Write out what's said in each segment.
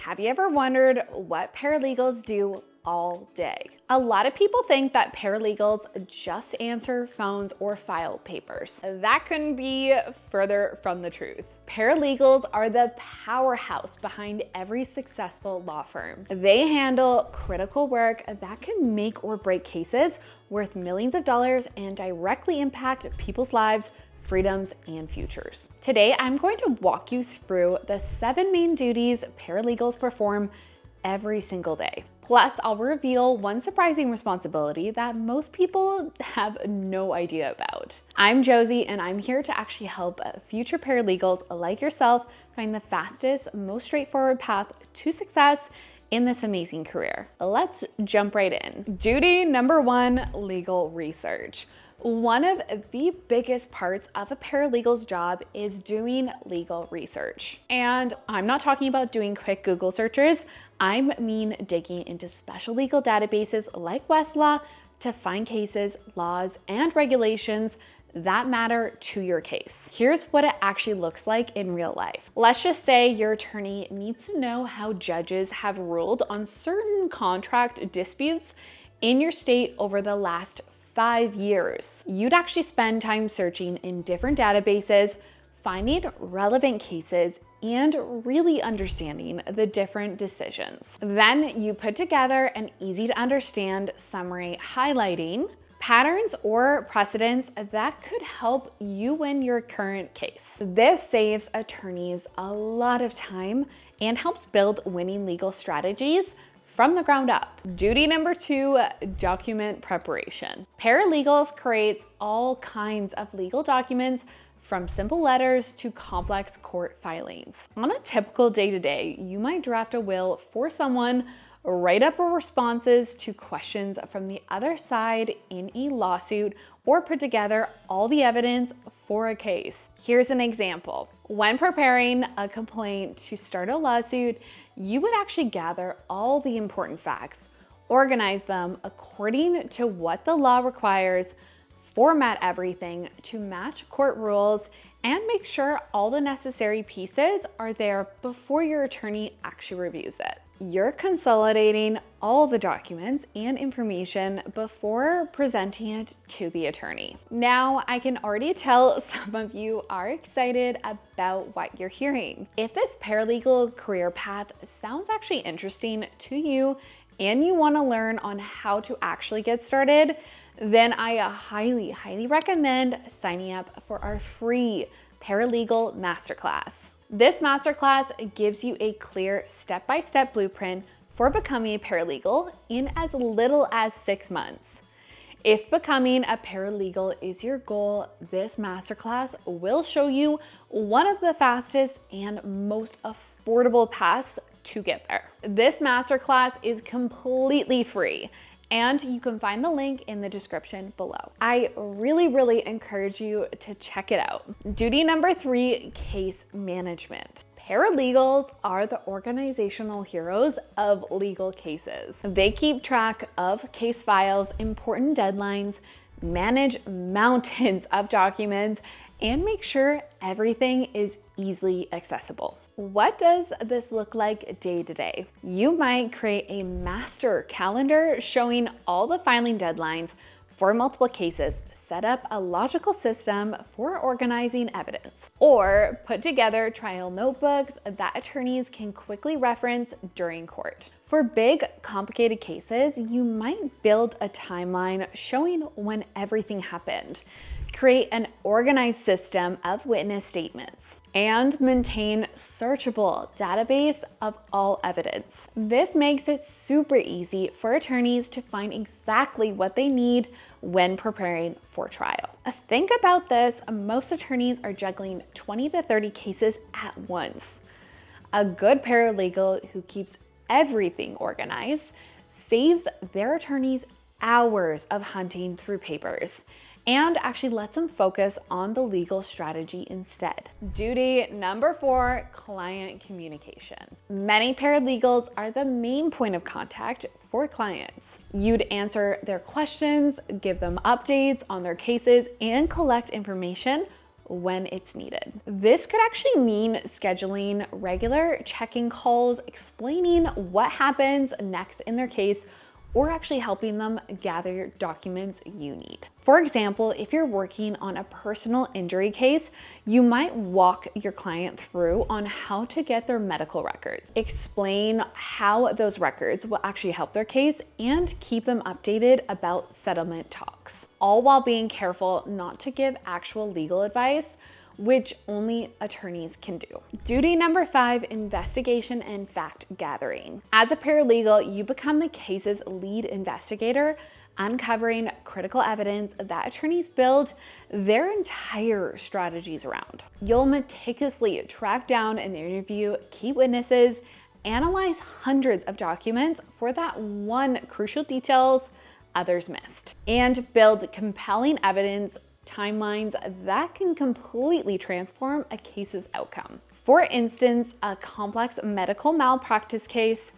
Have you ever wondered what paralegals do all day? A lot of people think that paralegals just answer phones or file papers. That couldn't be further from the truth. Paralegals are the powerhouse behind every successful law firm. They handle critical work that can make or break cases worth millions of dollars and directly impact people's lives, freedoms, and futures. Today, I'm going to walk you through the 7 main duties paralegals perform every single day. Plus, I'll reveal one surprising responsibility that most people have no idea about. I'm Josie, and I'm here to actually help future paralegals like yourself find the fastest, most straightforward path to success in this amazing career. Let's jump right in. Duty number 1, legal research. One of the biggest parts of a paralegal's job is doing legal research. And I'm not talking about doing quick Google searches. I mean digging into special legal databases like Westlaw to find cases, laws, and regulations that matter to your case. Here's what it actually looks like in real life. Let's just say your attorney needs to know how judges have ruled on certain contract disputes in your state over the last 5 years. You'd actually spend time searching in different databases, finding relevant cases, and really understanding the different decisions. Then you put together an easy to understand summary highlighting patterns or precedents that could help you win your current case. This saves attorneys a lot of time and helps build winning legal strategies from the ground up. Duty number 2, document preparation. Paralegals create all kinds of legal documents from simple letters to complex court filings. On a typical day-to-day, you might draft a will for someone, write up responses to questions from the other side in a lawsuit, or put together all the evidence for a case. Here's an example. When preparing a complaint to start a lawsuit, you would actually gather all the important facts, organize them according to what the law requires, format everything to match court rules, and make sure all the necessary pieces are there before your attorney actually reviews it. You're consolidating all the documents and information before presenting it to the attorney. Now, I can already tell some of you are excited about what you're hearing. If this paralegal career path sounds actually interesting to you and you want to learn on how to actually get started, then I highly recommend signing up for our free Paralegal Masterclass. This masterclass gives you a clear step-by-step blueprint for becoming a paralegal in as little as 6 months. If becoming a paralegal is your goal, this masterclass will show you one of the fastest and most affordable paths to get there. This masterclass is completely free, and you can find the link in the description below. I really encourage you to check it out. Duty number 3, case management. Paralegals are the organizational heroes of legal cases. They keep track of case files, important deadlines, manage mountains of documents, and make sure everything is easily accessible. What does this look like day to day? You might create a master calendar showing all the filing deadlines for multiple cases, set up a logical system for organizing evidence, or put together trial notebooks that attorneys can quickly reference during court. For big, complicated cases, you might build a timeline showing when everything happened, create an organized system of witness statements, and maintain searchable database of all evidence. This makes it super easy for attorneys to find exactly what they need when preparing for trial. Think about this, most attorneys are juggling 20 to 30 cases at once. A good paralegal who keeps everything organized saves their attorneys hours of hunting through papers and actually lets them focus on the legal strategy instead. Duty number 4, client communication. Many paralegals are the main point of contact for clients. You'd answer their questions, give them updates on their cases, and collect information when it's needed. This could actually mean scheduling regular check-in calls, explaining what happens next in their case, or actually helping them gather documents you need. For example, if you're working on a personal injury case, you might walk your client through on how to get their medical records, explain how those records will actually help their case, and keep them updated about settlement talks, all while being careful not to give actual legal advice, which only attorneys can do. Duty number 5, investigation and fact gathering. As a paralegal, you become the case's lead investigator, uncovering critical evidence that attorneys build their entire strategies around. You'll meticulously track down and interview key witnesses, analyze hundreds of documents for that one crucial details others missed, and build compelling evidence timelines that can completely transform a case's outcome. For instance, a complex medical malpractice case,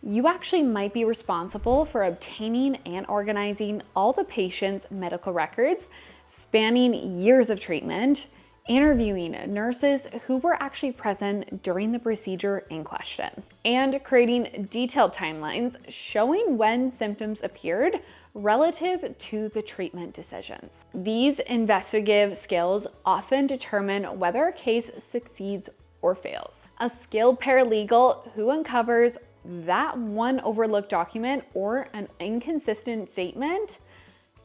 you actually might be responsible for obtaining and organizing all the patient's medical records, spanning years of treatment, interviewing nurses who were actually present during the procedure in question, and creating detailed timelines showing when symptoms appeared relative to the treatment decisions. These investigative skills often determine whether a case succeeds or fails. A skilled paralegal who uncovers that one overlooked document or an inconsistent statement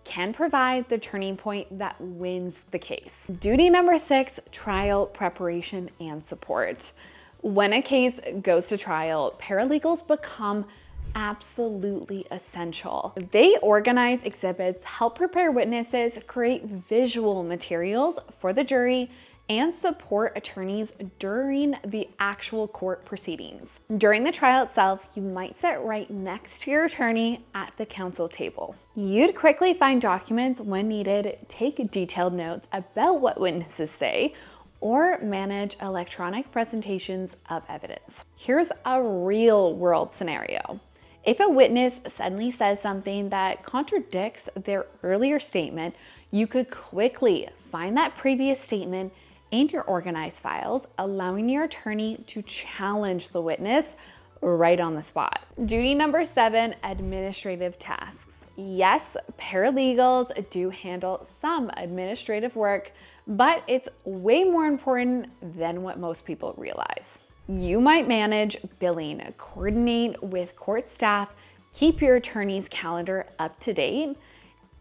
can provide the turning point that wins the case. Duty number 6, trial preparation and support. When a case goes to trial, paralegals become absolutely essential. They organize exhibits, help prepare witnesses, create visual materials for the jury, and support attorneys during the actual court proceedings. During the trial itself, you might sit right next to your attorney at the counsel table. You'd quickly find documents when needed, take detailed notes about what witnesses say, or manage electronic presentations of evidence. Here's a real world scenario. If a witness suddenly says something that contradicts their earlier statement, you could quickly find that previous statement in your organized files, allowing your attorney to challenge the witness right on the spot. Duty number 7, administrative tasks. Yes, paralegals do handle some administrative work, but it's way more important than what most people realize. You might manage billing, coordinate with court staff, keep your attorney's calendar up to date,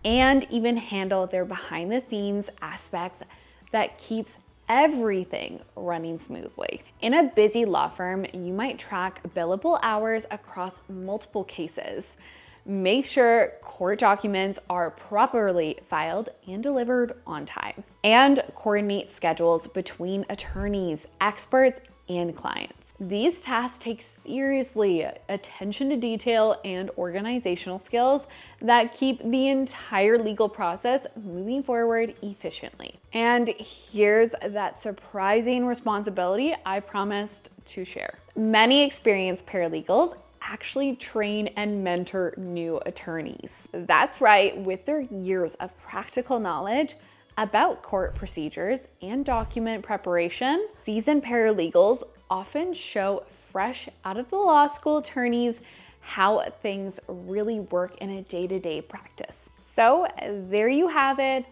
and even handle their behind the scenes aspects that keeps everything running smoothly. In a busy law firm, you might track billable hours across multiple cases. Make sure court documents are properly filed and delivered on time, and coordinate schedules between attorneys, experts, and clients. These tasks take seriously attention to detail and organizational skills that keep the entire legal process moving forward efficiently. And here's that surprising responsibility I promised to share. Many experienced paralegals actually train and mentor new attorneys. That's right, with their years of practical knowledge about court procedures and document preparation, seasoned paralegals often show fresh out of the law school attorneys how things really work in a day-to-day practice. So there you have it.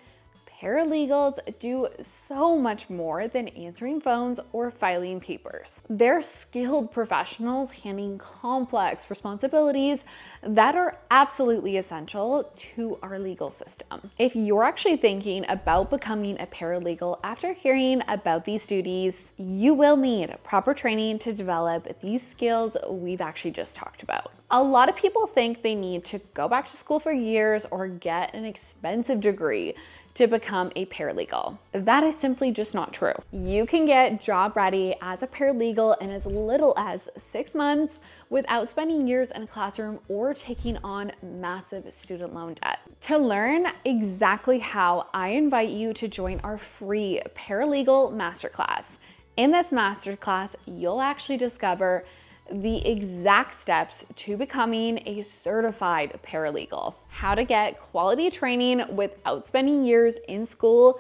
Paralegals do so much more than answering phones or filing papers. They're skilled professionals handling complex responsibilities that are absolutely essential to our legal system. If you're actually thinking about becoming a paralegal after hearing about these duties, you will need proper training to develop these skills we've actually just talked about. A lot of people think they need to go back to school for years or get an expensive degree to become a paralegal. That is simply just not true. You can get job ready as a paralegal in as little as 6 months without spending years in a classroom or taking on massive student loan debt. To learn exactly how, I invite you to join our free paralegal masterclass. In this masterclass, you'll actually discover the exact steps to becoming a certified paralegal, how to get quality training without spending years in school,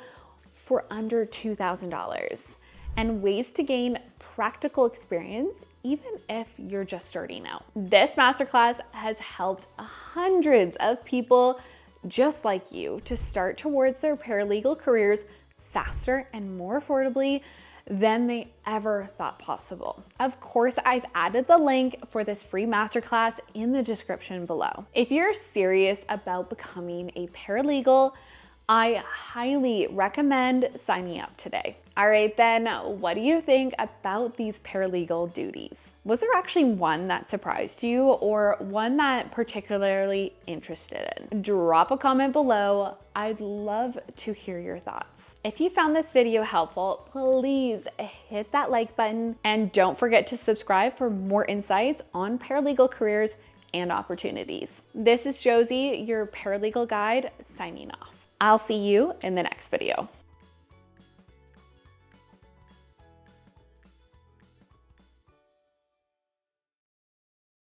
for under $2,000, and ways to gain practical experience even if you're just starting out. This masterclass has helped hundreds of people just like you to start towards their paralegal careers faster and more affordably than they ever thought possible. Of course, I've added the link for this free masterclass in the description below. If you're serious about becoming a paralegal, I highly recommend signing up today. All right, then, what do you think about these paralegal duties? Was there actually one that surprised you or one that particularly interested in? Drop a comment below. I'd love to hear your thoughts. If you found this video helpful, please hit that like button and don't forget to subscribe for more insights on paralegal careers and opportunities. This is Josie, your paralegal guide, signing off. I'll see you in the next video.